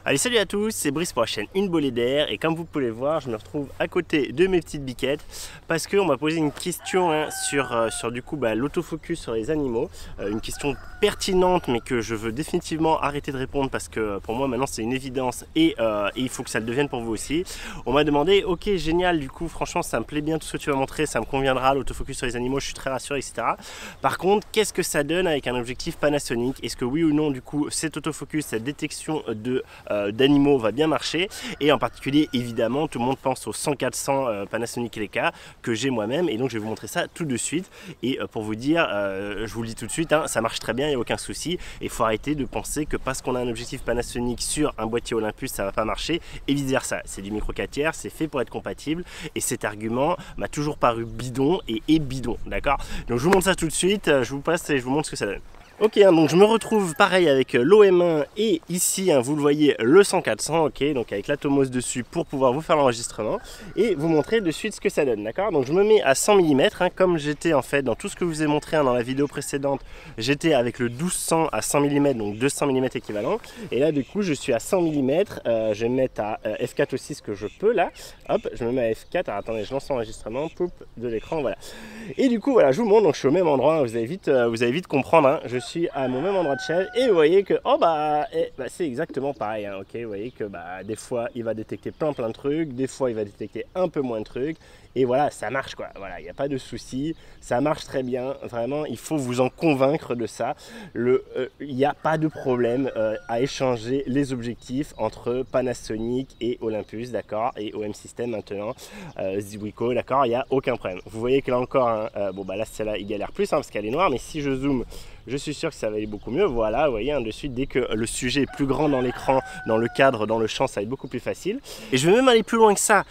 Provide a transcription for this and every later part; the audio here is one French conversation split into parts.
Allez, salut à tous, c'est Brice pour la chaîne Une Bolée d'air et comme vous pouvez le voir, je me retrouve à côté de mes petites biquettes parce qu'on m'a posé une question sur du coup l'autofocus sur les animaux, une question pertinente mais que je veux définitivement arrêter de répondre parce que pour moi maintenant c'est une évidence et il faut que ça le devienne pour vous aussi. On m'a demandé, ok génial, du coup franchement ça me plaît bien tout ce que tu vas montrer, ça me conviendra, l'autofocus sur les animaux, je suis très rassuré, etc. Par contre, qu'est-ce que ça donne avec un objectif Panasonic? Est-ce que oui ou non du coup cet autofocus, cette détection d'animaux va bien marcher? Et en particulier évidemment tout le monde pense au 100-400 Panasonic Leica que j'ai moi-même, et donc je vais vous montrer ça tout de suite. Et pour vous dire, je vous le dis tout de suite, ça marche très bien, il n'y a aucun souci, et il faut arrêter de penser que parce qu'on a un objectif Panasonic sur un boîtier Olympus ça va pas marcher, et vice versa. C'est du micro 4 tiers, c'est fait pour être compatible, et cet argument m'a toujours paru bidon et est bidon, d'accord? Donc je vous montre ça tout de suite, je vous passe et je vous montre ce que ça donne. Ok, donc je me retrouve pareil avec l'OM1 et ici, vous le voyez, le 100-400, ok, donc avec l'Atomos dessus pour pouvoir vous faire l'enregistrement et vous montrer de suite ce que ça donne, d'accord? Donc je me mets à 100 mm, comme j'étais en fait dans tout ce que je vous ai montré dans la vidéo précédente, j'étais avec le 1200 à 100 mm, donc 200 mm équivalent, et là du coup je suis à 100 mm, je vais me mettre à F4 aussi ce que je peux là, hop, je me mets à F4, alors attendez, je lance l'enregistrement, poup, de l'écran, voilà. Et du coup voilà, je vous montre, donc je suis au même endroit, vous allez vite comprendre, je suis à mon même endroit de chaîne et vous voyez que c'est exactement pareil, ok, vous voyez que des fois il va détecter plein de trucs, des fois il va détecter un peu moins de trucs, et voilà, ça marche quoi, voilà, il n'y a pas de souci, ça marche très bien, vraiment il faut vous en convaincre de ça. Il n'y a pas de problème à échanger les objectifs entre Panasonic et Olympus, d'accord, et OM System maintenant, Ziwico, d'accord, il n'y a aucun problème. Vous voyez que là encore, là celle-là il galère plus parce qu'elle est noire, mais si je zoome, je suis sûr que ça va aller beaucoup mieux. Voilà, vous voyez, de suite, dès que le sujet est plus grand dans l'écran, dans le cadre, dans le champ, ça va être beaucoup plus facile. Et je vais même aller plus loin que ça.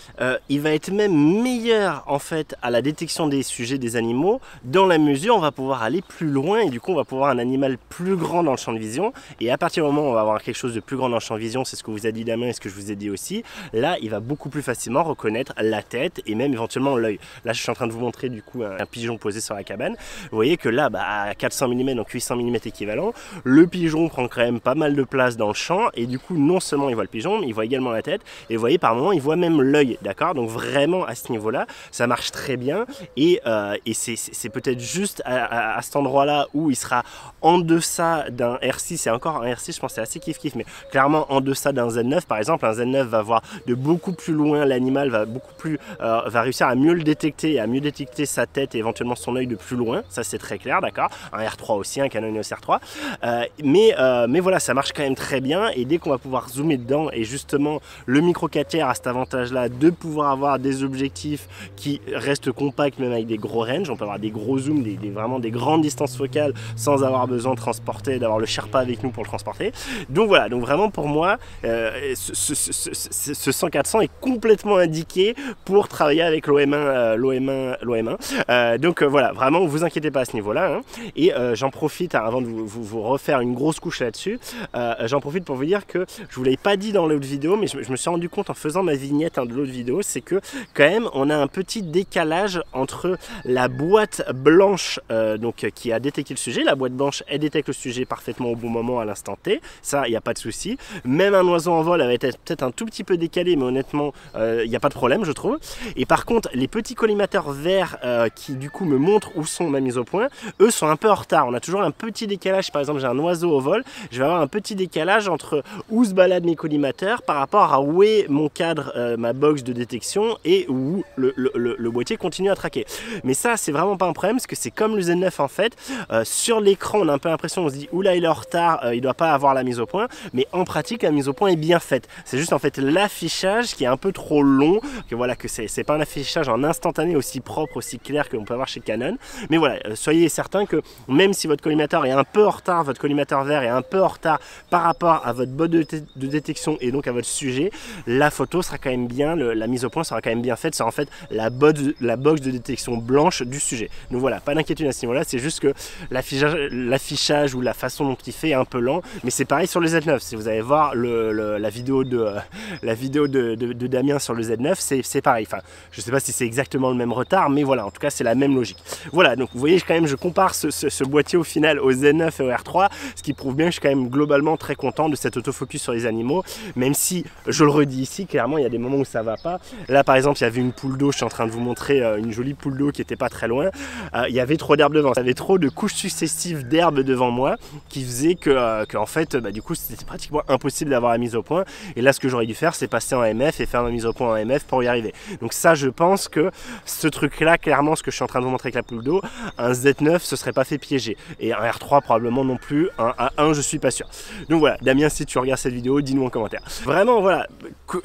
Il va être même meilleur, en fait, à la détection des sujets des animaux, dans la mesure, on va pouvoir aller plus loin, et du coup, on va pouvoir un animal plus grand dans le champ de vision. Et à partir du moment où on va avoir quelque chose de plus grand dans le champ de vision, c'est ce que vous a dit Damien et ce que je vous ai dit aussi, là, il va beaucoup plus facilement reconnaître la tête et même éventuellement l'œil. Là, je suis en train de vous montrer, du coup, un pigeon posé sur la cabane. Vous voyez que là, à 400 mm, donc 800 mm équivalent, le pigeon prend quand même pas mal de place dans le champ, et du coup non seulement il voit le pigeon, mais il voit également la tête, et vous voyez par moment il voit même l'œil, d'accord? Donc vraiment à ce niveau là ça marche très bien, et c'est peut-être juste à cet endroit là où il sera en deçà d'un R6, et encore un R6 je pense c'est assez kiff mais clairement en deçà d'un Z9 par exemple. Un Z9 va voir de beaucoup plus loin l'animal, va réussir à mieux le détecter, à mieux détecter sa tête et éventuellement son œil de plus loin, ça c'est très clair, d'accord? Un R3 aussi, un Canon EOS R3, mais voilà, ça marche quand même très bien, et dès qu'on va pouvoir zoomer dedans, et justement le micro 4 tiers a cet avantage là de pouvoir avoir des objectifs qui restent compacts même avec des gros ranges, on peut avoir des gros zooms, vraiment des grandes distances focales sans avoir besoin de transporter, d'avoir le Sherpa avec nous pour le transporter. Donc voilà, donc vraiment pour moi ce 100-400 est complètement indiqué pour travailler avec l'OM1. Donc voilà, vraiment vous inquiétez pas à ce niveau là, et j'en profite avant de vous refaire une grosse couche là-dessus, j'en profite pour vous dire que je vous l'avais pas dit dans l'autre vidéo, mais je me suis rendu compte en faisant ma vignette de l'autre vidéo, c'est que quand même on a un petit décalage entre la boîte blanche qui a détecté le sujet. La boîte blanche elle détecte le sujet parfaitement au bon moment à l'instant T, ça il n'y a pas de souci. Même un oiseau en vol elle va être peut-être un tout petit peu décalé, mais honnêtement il n'y a pas de problème je trouve. Et par contre les petits collimateurs verts qui du coup me montrent où sont ma mise au point, eux sont un peu en retard. On a toujours un petit décalage. Par exemple j'ai un oiseau au vol, je vais avoir un petit décalage entre où se baladent mes collimateurs par rapport à où est mon cadre, ma box de détection, et où le boîtier continue à traquer. Mais ça c'est vraiment pas un problème parce que c'est comme le Z9 en fait, sur l'écran on a un peu l'impression, on se dit oula il est en retard, il doit pas avoir la mise au point, mais en pratique la mise au point est bien faite. C'est juste en fait l'affichage qui est un peu trop long, que c'est pas un affichage en instantané aussi propre, aussi clair que l'on peut avoir chez Canon. Mais voilà, soyez certains que même si votre collimateur est un peu en retard, votre collimateur vert est un peu en retard par rapport à votre boîte de détection et donc à votre sujet, la photo sera quand même bien, la mise au point sera quand même bien faite, c'est en fait la box de détection blanche du sujet. Donc voilà, pas d'inquiétude à ce niveau-là, c'est juste que l'affichage ou la façon dont il fait est un peu lent, mais c'est pareil sur le Z9. Si vous allez voir la vidéo de Damien sur le Z9, c'est pareil. Enfin, je sais pas si c'est exactement le même retard, mais voilà, en tout cas c'est la même logique. Voilà, donc vous voyez quand même, je compare ce boîtier final au Z9 et au R3, ce qui prouve bien que je suis quand même globalement très content de cet autofocus sur les animaux, même si, je le redis ici, clairement il y a des moments où ça va pas. Là par exemple il y avait une poule d'eau, je suis en train de vous montrer une jolie poule d'eau qui était pas très loin, il y avait trop d'herbe devant, il y avait trop de couches successives d'herbe devant moi qui faisait que en fait du coup c'était pratiquement impossible d'avoir la mise au point, et là ce que j'aurais dû faire c'est passer en MF et faire ma mise au point en MF pour y arriver. Donc ça je pense que ce truc là, clairement ce que je suis en train de vous montrer avec la poule d'eau, un Z9 se serait pas fait piéger, et un R3 probablement non plus, un A1 je suis pas sûr. Donc voilà, Damien, si tu regardes cette vidéo, dis-nous en commentaire. Vraiment voilà,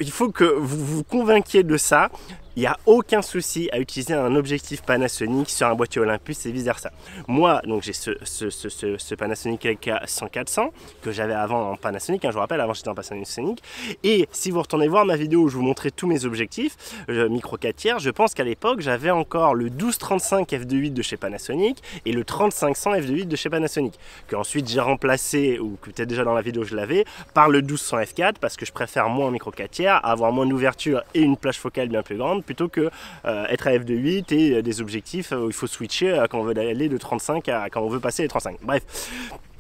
il faut que vous vous convainquiez de ça. Il n'y a aucun souci à utiliser un objectif Panasonic sur un boîtier Olympus et vice versa. Moi, donc j'ai ce Panasonic LK 100-400 que j'avais avant en Panasonic, je vous rappelle, avant j'étais en Panasonic. Et si vous retournez voir ma vidéo où je vous montrais tous mes objectifs, micro 4 tiers, je pense qu'à l'époque j'avais encore le 12-35 f2.8 de chez Panasonic et le 3500 f2.8 de chez Panasonic, que ensuite j'ai remplacé, ou que peut-être déjà dans la vidéo je l'avais, par le 1200 f4 parce que je préfère moins en micro 4 tiers, avoir moins d'ouverture et une plage focale bien plus grande, plutôt que être à f2.8 et des objectifs où il faut switcher quand on veut aller de 35 à quand on veut passer les 35. Bref.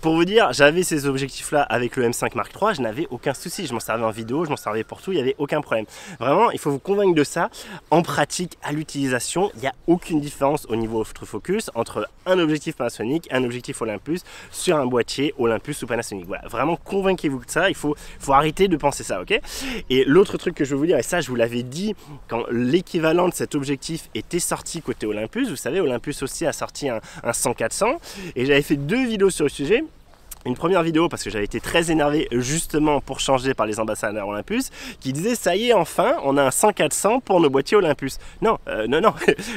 Pour vous dire, j'avais ces objectifs-là avec le M5 Mark III, je n'avais aucun souci. Je m'en servais en vidéo, je m'en servais pour tout, il n'y avait aucun problème. Vraiment, il faut vous convaincre de ça. En pratique, à l'utilisation, il n'y a aucune différence au niveau autofocus entre un objectif Panasonic et un objectif Olympus sur un boîtier Olympus ou Panasonic. Voilà, vraiment convainquez-vous de ça, il faut arrêter de penser ça, ok? Et l'autre truc que je veux vous dire, et ça je vous l'avais dit, quand l'équivalent de cet objectif était sorti côté Olympus, vous savez, Olympus aussi a sorti un 100-400, et j'avais fait 2 vidéos sur le sujet. Une première vidéo parce que j'avais été très énervé justement pour changer par les ambassadeurs Olympus qui disait ça y est, enfin on a un 100-400 pour nos boîtiers Olympus. Non, non,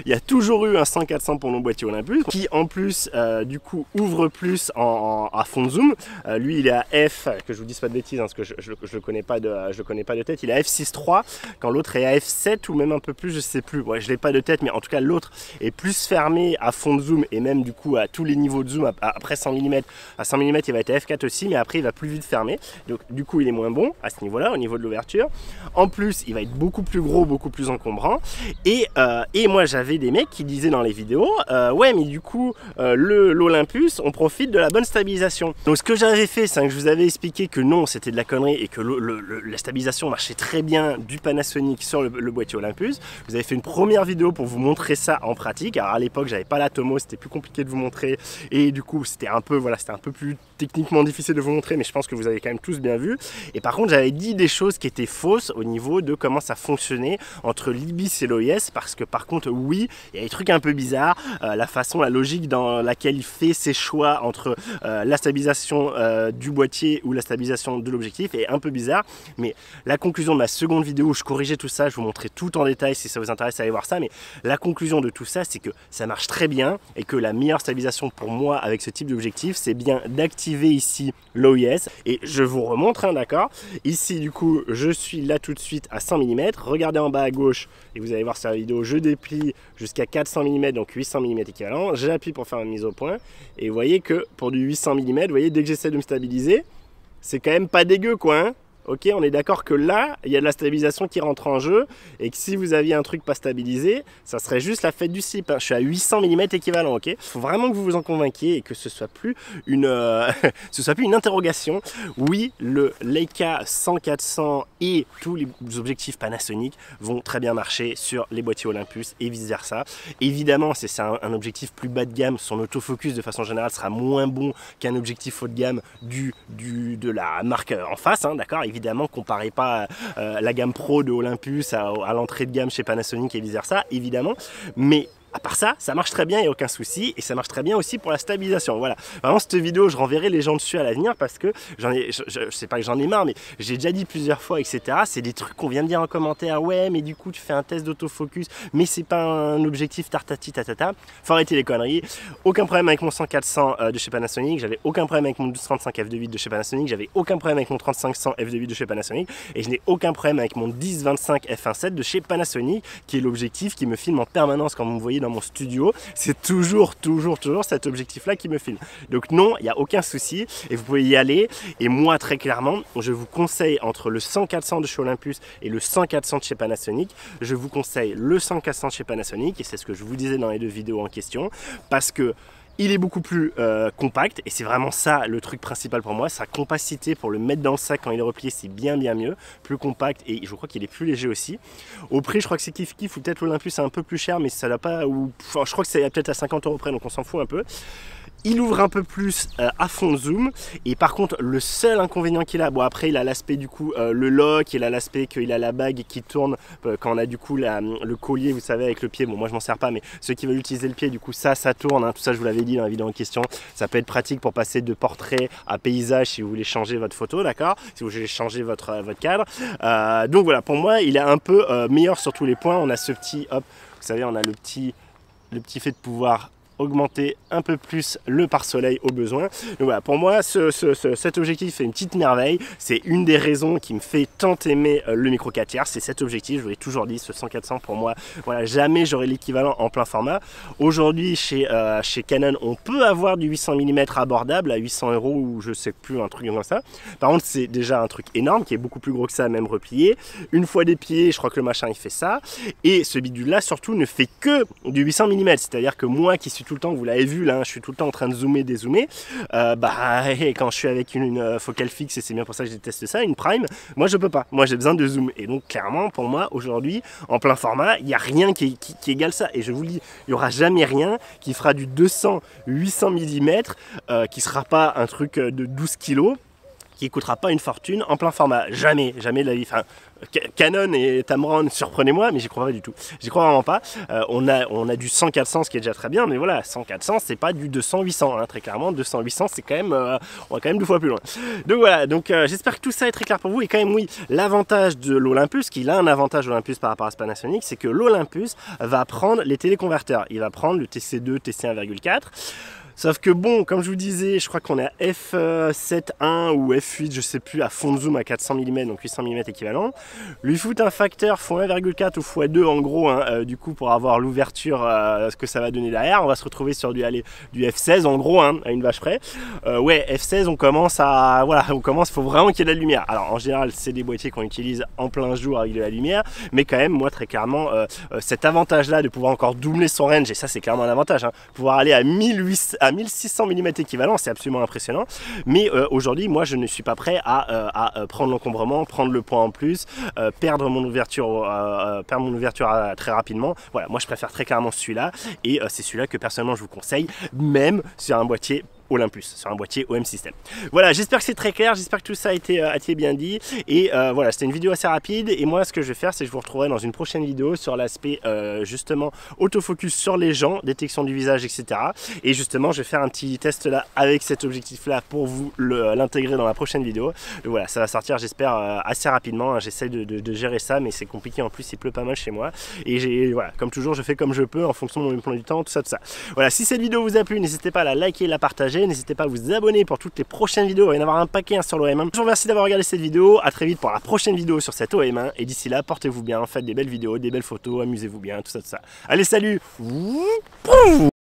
il y a toujours eu un 100-400 pour nos boîtiers Olympus qui en plus du coup ouvre plus à fond de zoom. Lui il est à F, que je vous dise pas de bêtises parce que je le connais pas de tête, il est à f6.3 quand l'autre est à f7 ou même un peu plus, je sais plus. Ouais, je l'ai pas de tête, mais en tout cas l'autre est plus fermé à fond de zoom et même du coup à tous les niveaux de zoom après 100 mm. À 100 mm il va être à f4 aussi, mais après il va plus vite fermer, donc du coup il est moins bon à ce niveau là, au niveau de l'ouverture. En plus il va être beaucoup plus gros, beaucoup plus encombrant, et moi j'avais des mecs qui disaient dans les vidéos ouais mais du coup l'Olympus on profite de la bonne stabilisation. Donc ce que j'avais fait c'est que je vous avais expliqué que non, c'était de la connerie et que la stabilisation marchait très bien du Panasonic sur le boîtier Olympus. Vous avez fait une première vidéo pour vous montrer ça en pratique. Alors à l'époque j'avais pas la Tomo, c'était plus compliqué de vous montrer, et du coup c'était un peu voilà, c'était un peu plus techniquement difficile de vous montrer, mais je pense que vous avez quand même tous bien vu. Et par contre j'avais dit des choses qui étaient fausses au niveau de comment ça fonctionnait entre l'IBIS et l'OIS, parce que par contre oui, il y a des trucs un peu bizarres, la façon, la logique dans laquelle il fait ses choix entre la stabilisation du boîtier ou la stabilisation de l'objectif est un peu bizarre, mais la conclusion de ma seconde vidéo où je corrigeais tout ça, je vous montrais tout en détail, si ça vous intéresse allez voir ça, mais la conclusion de tout ça c'est que ça marche très bien et que la meilleure stabilisation pour moi avec ce type d'objectif c'est bien d'activer ici l'OIS, et je vous remontre, hein, d'accord, ici du coup je suis là tout de suite à 100 mm, regardez en bas à gauche et vous allez voir sur la vidéo, je déplie jusqu'à 400 mm, donc 800 mm équivalent, j'appuie pour faire une mise au point, et vous voyez que pour du 800 mm, vous voyez, dès que j'essaie de me stabiliser, c'est quand même pas dégueu quoi, hein. Ok, on est d'accord que là, il y a de la stabilisation qui rentre en jeu, et que si vous aviez un truc pas stabilisé, ça serait juste la fête du slip, hein. Je suis à 800 mm équivalent, ok. Il faut vraiment que vous vous en convainquiez et que ce soit plus une, une interrogation. Oui, le Leica 100-400 et tous les objectifs Panasonic vont très bien marcher sur les boîtiers Olympus et vice versa. Évidemment, c'est un objectif plus bas de gamme, son autofocus de façon générale sera moins bon qu'un objectif haut de gamme de la marque en face, hein, d'accord. Évidemment, comparez pas la gamme Pro de Olympus à l'entrée de gamme chez Panasonic et vice versa, évidemment, mais à part ça, ça marche très bien, il n'y a aucun souci, et ça marche très bien aussi pour la stabilisation. Voilà, vraiment cette vidéo, je renverrai les gens dessus à l'avenir parce que je sais pas que j'en ai marre, mais j'ai déjà dit plusieurs fois, etc. C'est des trucs qu'on vient me dire en commentaire, ouais, mais du coup tu fais un test d'autofocus, mais c'est pas un objectif tartati tatata. Faut arrêter les conneries. Aucun problème avec mon 100-400 de chez Panasonic, j'avais aucun problème avec mon 1235 f2.8 de chez Panasonic, j'avais aucun problème avec mon 3500 f2.8 de chez Panasonic, et je n'ai aucun problème avec mon 10-25 f1.7 de chez Panasonic, qui est l'objectif qui me filme en permanence quand vous me voyez dans mon studio, c'est toujours cet objectif là qui me filme. Donc non, il n'y a aucun souci et vous pouvez y aller, et moi très clairement je vous conseille entre le 100-400 de chez Olympus et le 100-400 de chez Panasonic, je vous conseille le 100-400 chez Panasonic, et c'est ce que je vous disais dans les 2 vidéos en question, parce que Il est beaucoup plus compact et c'est vraiment ça le truc principal pour moi, sa compacité pour le mettre dans le sac quand il est replié, c'est bien mieux, plus compact et je crois qu'il est plus léger aussi. Au prix je crois que c'est kiff ou peut-être l'Olympus est un peu plus cher mais ça n'a pas, ou enfin, je crois que c'est peut-être à 50 € près donc on s'en fout un peu. Il ouvre un peu plus à fond de zoom et par contre le seul inconvénient qu'il a, bon après il a l'aspect du coup le lock, il a l'aspect qu'il a la bague qui tourne quand on a du coup le collier vous savez avec le pied, bon moi je m'en sers pas mais ceux qui veulent utiliser le pied du coup ça tourne, hein, tout ça je vous l'avais dit dans la vidéo en question, ça peut être pratique pour passer de portrait à paysage si vous voulez changer votre photo, d'accord, si vous voulez changer votre cadre, donc voilà pour moi il est un peu meilleur sur tous les points, on a ce petit hop, vous savez on a le petit fait de pouvoir augmenter un peu plus le pare-soleil au besoin. Donc voilà, pour moi, cet objectif est une petite merveille. C'est une des raisons qui me fait tant aimer le micro 4 tiers. C'est cet objectif, je vous l'ai toujours dit, ce 100-400 pour moi, voilà, jamais j'aurai l'équivalent en plein format. Aujourd'hui, chez Canon, on peut avoir du 800 mm abordable à 800 € ou je sais plus, un truc comme ça. Par contre, c'est déjà un truc énorme qui est beaucoup plus gros que ça, même replié. Une fois déplié, je crois que le machin il fait ça. Et ce bidule-là, surtout, ne fait que du 800 mm. C'est-à-dire que moi qui suis tout le temps, vous l'avez vu là, je suis tout le temps en train de zoomer, dézoomer, quand je suis avec une focale fixe, et c'est bien pour ça que je déteste ça, une prime, moi je peux pas, moi j'ai besoin de zoom, et donc clairement pour moi aujourd'hui, en plein format, il n'y a rien qui égale ça, et je vous le dis, il n'y aura jamais rien qui fera du 200-800 mm, qui sera pas un truc de 12 kg, qui coûtera pas une fortune en plein format, jamais de la vie. Enfin, Canon et Tamron, surprenez-moi, mais j'y crois pas du tout. J'y crois vraiment pas. On a du 100-400, ce qui est déjà très bien, mais voilà, 100-400, c'est pas du 200-800, hein, très clairement. 200-800, c'est quand même, on va quand même 2 fois plus loin. Donc voilà, donc j'espère que tout ça est très clair pour vous. Et quand même, oui, l'avantage de l'Olympus, qu'il a un avantage Olympus par rapport à ce Panasonic, c'est que l'Olympus va prendre les téléconverteurs. Il va prendre le TC2, TC 1,4. Sauf que bon, comme je vous disais, je crois qu'on est à f7.1 ou f8, je sais plus, à fond de zoom à 400 mm, donc 800 mm équivalent. Lui foutre un facteur x1,4 ou x2 en gros, hein, du coup pour avoir l'ouverture, ce que ça va donner derrière. On va se retrouver sur du f16 en gros, hein, à une vache près. Ouais, f16 on commence à, voilà, il faut vraiment qu'il y ait de la lumière. Alors en général c'est des boîtiers qu'on utilise en plein jour avec de la lumière, mais quand même moi très clairement, cet avantage là de pouvoir encore doubler son range, et ça c'est clairement un avantage, hein, pouvoir aller à 1600 mm équivalent, c'est absolument impressionnant. Mais aujourd'hui, moi, je ne suis pas prêt à prendre l'encombrement, prendre le poids en plus, perdre mon ouverture, très rapidement. Voilà, moi, je préfère très clairement celui-là. Et c'est celui-là que personnellement, je vous conseille, même sur un boîtier Olympus, sur un boîtier OM System. Voilà, j'espère que c'est très clair, j'espère que tout ça a été bien dit, et voilà, c'était une vidéo assez rapide, et moi ce que je vais faire, c'est que je vous retrouverai dans une prochaine vidéo sur l'aspect justement autofocus sur les gens, détection du visage, etc. Et justement, je vais faire un petit test là avec cet objectif là pour vous l'intégrer dans la prochaine vidéo. Donc voilà, ça va sortir j'espère assez rapidement, hein. J'essaie de gérer ça, mais c'est compliqué, en plus il pleut pas mal chez moi, et voilà, comme toujours, je fais comme je peux en fonction de mon emploi du temps, tout ça. Voilà, si cette vidéo vous a plu, n'hésitez pas à la liker, la partager. N'hésitez pas à vous abonner pour toutes les prochaines vidéos, il va y en avoir un paquet, hein, sur l'OM1. Je vous remercie d'avoir regardé cette vidéo, à très vite pour la prochaine vidéo sur cette OM1, et d'ici là, portez-vous bien, faites des belles vidéos, des belles photos, amusez-vous bien, tout ça. Allez, salut!